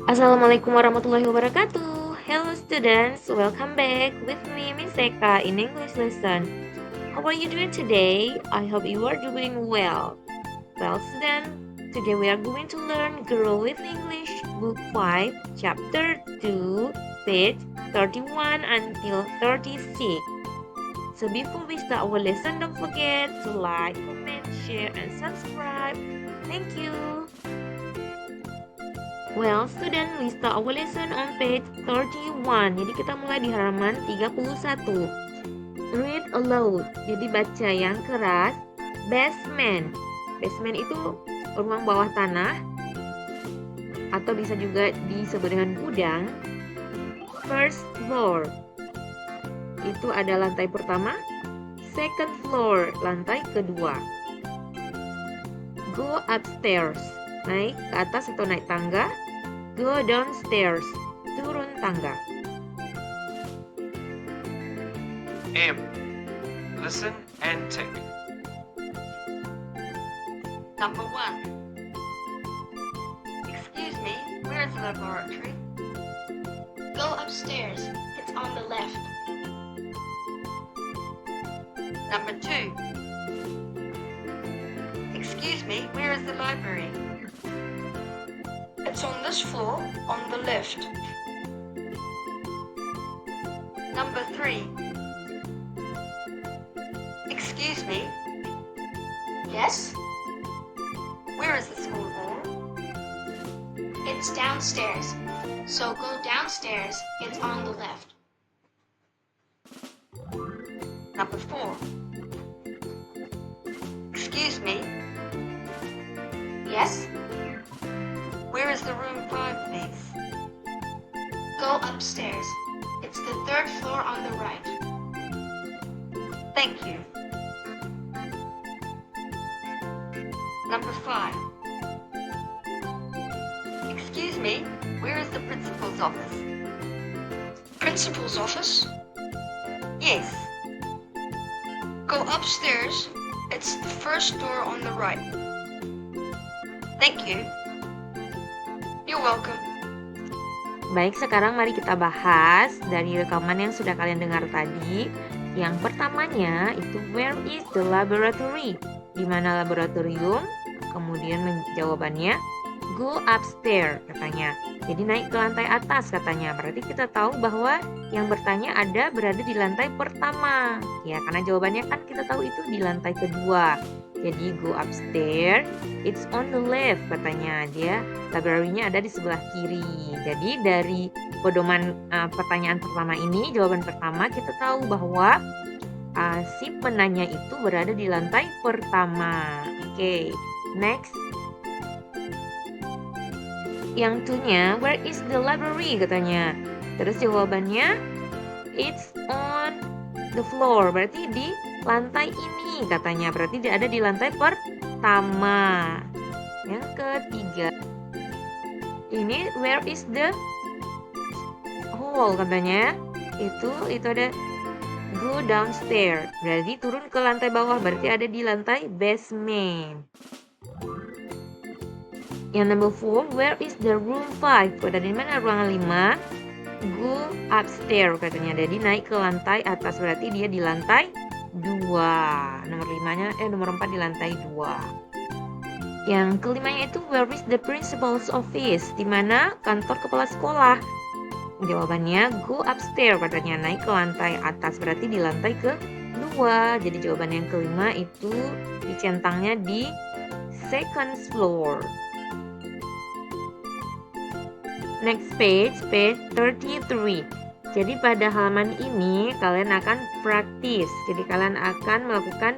Assalamualaikum warahmatullahi wabarakatuh. Hello students, welcome back with me Miss Eka in English lesson. How are you doing today? I hope you are doing well. Well students, today we are going to learn Grow with English Book 5, Chapter 2, page 31 until 36. So before we start our lesson, don't forget to like, comment, share, and subscribe. Thank you. Well, student, we start our lesson on page 31. Jadi kita mulai di halaman 31. Read aloud. Jadi baca yang keras. Basement. Basement itu ruang bawah tanah atau bisa juga disebut dengan gudang. First floor. Itu ada lantai pertama. Second floor, lantai kedua. Go upstairs. Naik ke atas atau naik tangga. Go downstairs, turun tangga. M. Listen and tick. Number 1. Excuse me, where's the laboratory? Go upstairs. It's on the left. Number 2. Excuse me, where is the library? It's on this floor, on the left. Number 3. Excuse me, Yes? where is the school hall? It's downstairs. So go downstairs. It's on the left. Number 4. Excuse me, Yes? where is the room 5, please? Go upstairs. It's the third floor on the right. Thank you. Number 5. Excuse me, where is the principal's office? Principal's office? Yes. Go upstairs. It's the first door on the right. Thank you. You're welcome. Baik, sekarang mari kita bahas dari rekaman yang sudah kalian dengar tadi. Yang pertamanya itu where is the laboratory? Di mana laboratorium? Kemudian jawabannya go upstairs katanya. Jadi naik ke lantai atas katanya. Berarti kita tahu bahwa yang bertanya berada di lantai pertama. Ya, karena jawabannya kan kita tahu itu di lantai kedua. Jadi go upstairs, it's on the left katanya. Dia library-nya ada di sebelah kiri. Jadi dari pedoman pertanyaan pertama ini, jawaban pertama kita tahu bahwa si penanya itu berada di lantai pertama. Oke, next. Yang two-nya, where is the library katanya. Terus jawabannya, it's on the floor. Berarti di lantai ini katanya. Berarti dia ada di lantai pertama. Yang ketiga, ini where is the hall katanya. Itu ada go downstairs. Berarti turun ke lantai bawah. Berarti ada di lantai basement. Yang number 4, where is the room 5? Kata di mana ruangan 5? Go upstairs katanya. Jadi naik ke lantai atas, berarti dia di lantai 2. Nomor 4 di lantai 2. Yang kelimanya itu where is the principal's office? Di mana kantor kepala sekolah? Jawabannya go upstairs katanya, naik ke lantai atas, berarti di lantai ke-2. Jadi jawaban yang kelima itu dicentangnya di second floor. Next page 33. Jadi pada halaman ini kalian akan praktis. Jadi kalian akan melakukan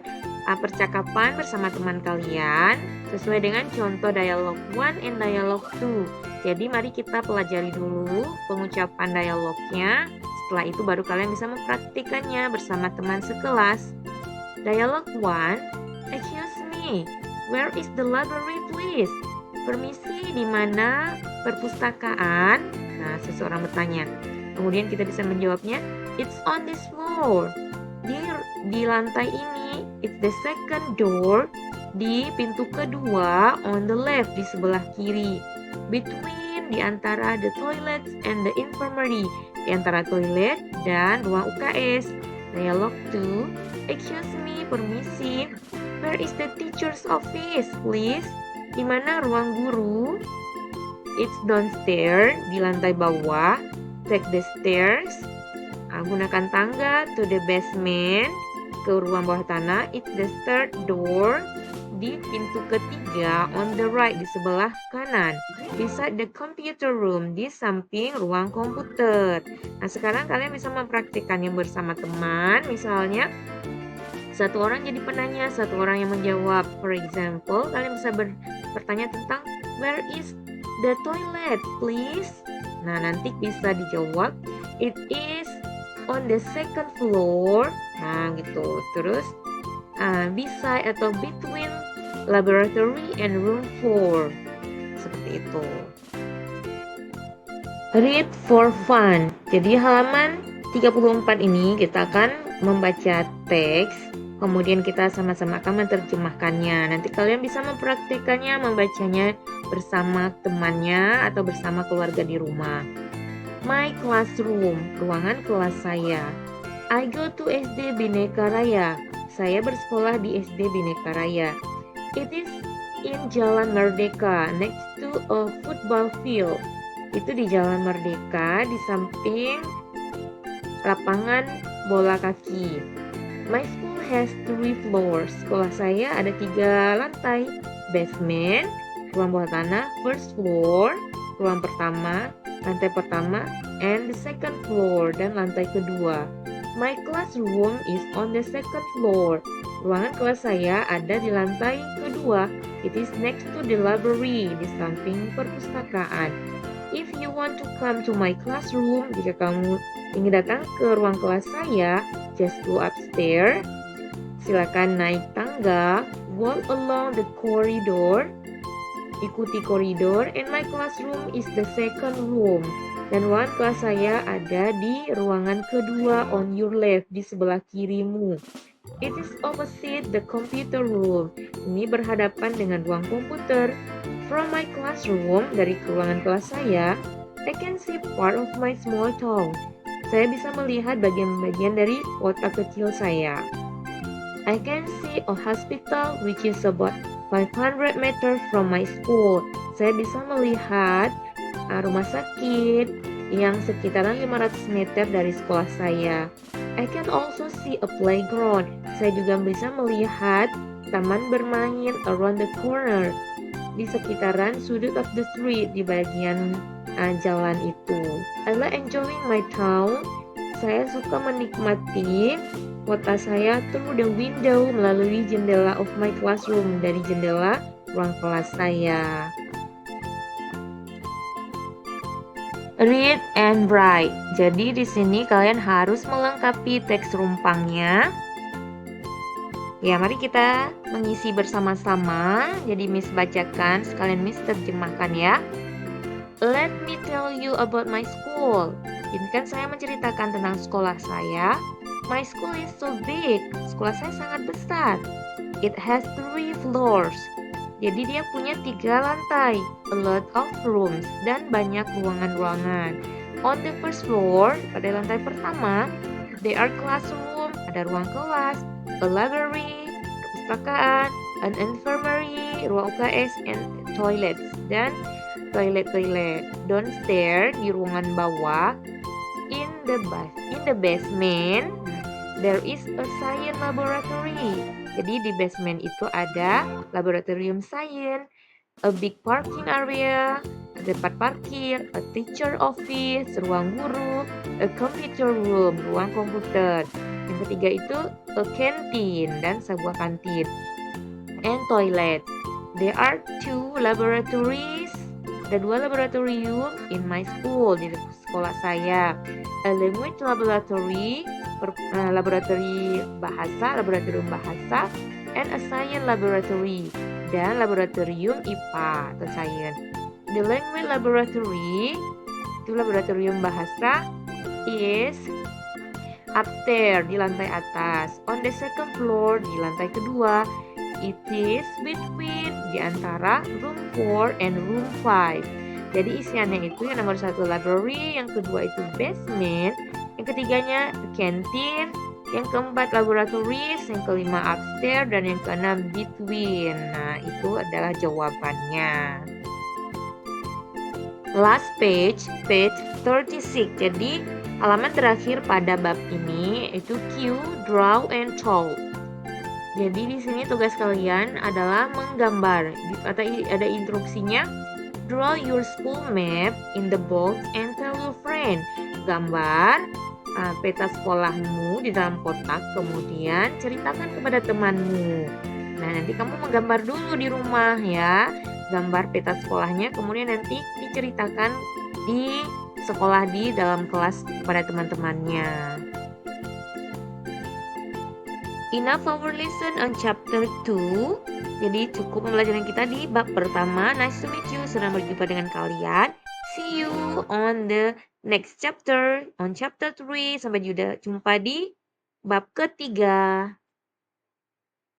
percakapan bersama teman kalian sesuai dengan contoh dialog 1 and dialog 2. Jadi mari kita pelajari dulu pengucapan dialognya. Setelah itu baru kalian bisa mempraktikannya bersama teman sekelas. Dialog 1. Excuse me, where is the library please? Permisi, di mana perpustakaan? Nah, seseorang bertanya. Kemudian kita bisa menjawabnya, it's on this floor. Di lantai ini. It's the second door. Di pintu kedua, on the left, di sebelah kiri. Between di antara the toilets and the infirmary, di antara toilet dan ruang UKS. Dialog 2. Excuse me, permisi. Where is the teacher's office, please? Di mana ruang guru? It's downstairs, di lantai bawah. Take the stairs. Gunakan tangga to the basement, ke ruang bawah tanah. It's the third door, di pintu ketiga, on the right, di sebelah kanan. Beside the computer room, di samping ruang komputer. Nah, sekarang kalian bisa mempraktikkannya bersama teman. Misalnya, satu orang jadi penanya, satu orang yang menjawab. For example, kalian bisa bertanya tentang where is the toilet, please? Nah, nanti bisa dijawab, it is on the second floor. Nah, gitu. Terus, beside atau between laboratory and room 4. Seperti itu. Read for fun. Jadi halaman 34 ini kita akan membaca teks, kemudian kita sama-sama akan menerjemahkannya. Nanti kalian bisa mempraktikkannya, membacanya bersama temannya atau bersama keluarga di rumah. My classroom, ruangan kelas saya. I go to SD Bhinneka Raya. Saya bersekolah di SD Bhinneka Raya. It is in Jalan Merdeka, next to a football field. Itu di Jalan Merdeka, di samping lapangan bola kaki. My school has 3 floors. Sekolah saya ada 3 lantai. Basement, ruang bawah tanah. First floor, ruang pertama, lantai pertama. And the second floor, dan lantai kedua. My classroom is on the second floor. Ruangan kelas saya ada di lantai kedua. It is next to the library, di samping perpustakaan. If you want to come to my classroom, jika kamu ingin datang ke ruang kelas saya, just go upstairs. Silakan naik tangga, walk along the corridor, ikuti koridor, and my classroom is the second room. Dan ruangan kelas saya ada di ruangan kedua, on your left, di sebelah kirimu. It is opposite the computer room. Ini berhadapan dengan ruang komputer. From my classroom, dari ruangan kelas saya, I can see part of my small town. Saya bisa melihat bagian-bagian dari kota kecil saya. I can see a hospital which is about 500 meters from my school. Saya bisa melihat rumah sakit yang sekitaran 500 meter dari sekolah saya. I can also see a playground. Saya juga bisa melihat taman bermain around the corner, di sekitaran sudut of the street, di bagian jalan itu. I like enjoying my town. Saya suka menikmati kota saya through the window, melalui jendela of my classroom, dari jendela ruang kelas saya. Read and write. Jadi di sini kalian harus melengkapi teks rumpangnya. Ya, mari kita mengisi bersama-sama. Jadi Miss bacakan, sekalian Miss terjemahkan ya. Let me tell you about my school. Izinkan saya menceritakan tentang sekolah saya. My school is so big. Sekolah saya sangat besar. It has 3 floors. Jadi dia punya 3 lantai, a lot of rooms, dan banyak ruangan-ruangan. On the first floor, pada lantai pertama, there are classroom, ada ruang kelas, a library, perpustakaan, an infirmary, ruang UKS, and toilets, dan toilet-toilet. Downstairs, di ruangan bawah, in the basement, there is a science laboratory. Jadi di basement itu ada laboratorium sains, a big parking area, tempat parkir, a teacher office, ruang guru, a computer room, ruang komputer. Yang ketiga itu a canteen, dan sebuah kantin, and toilet. There are 2 laboratories. Ada 2 laboratorium in my school, di sekolah saya. A language laboratory, laboratorium bahasa, and a science laboratory, dan laboratorium IPA atau science. The language laboratory, itu laboratorium bahasa, is upstairs, di lantai atas. On the second floor, di lantai kedua. It is between, di antara room 4 and room 5. Jadi isiannya itu yang nomor 1 library, yang kedua itu basement, yang ketiganya canteen, yang keempat laboratories, yang kelima upstairs, dan yang keenam between. Nah, itu adalah jawabannya. Last page, page 36. Jadi halaman terakhir pada bab ini itu Q, draw and talk. Jadi di sini tugas kalian adalah menggambar. Ada instruksinya. Draw your school map in the box and tell your friend. Gambar peta sekolahmu di dalam kotak, kemudian ceritakan kepada temanmu. Nah, nanti kamu menggambar dulu di rumah ya. Gambar peta sekolahnya, kemudian nanti diceritakan di sekolah di dalam kelas kepada teman-temannya. Enough our lesson on chapter 2. Jadi cukup pembelajaran kita di bab pertama. Nice to meet you. Senang berjumpa dengan kalian. See you on the next chapter. On chapter 3. Sampai jumpa di bab ketiga.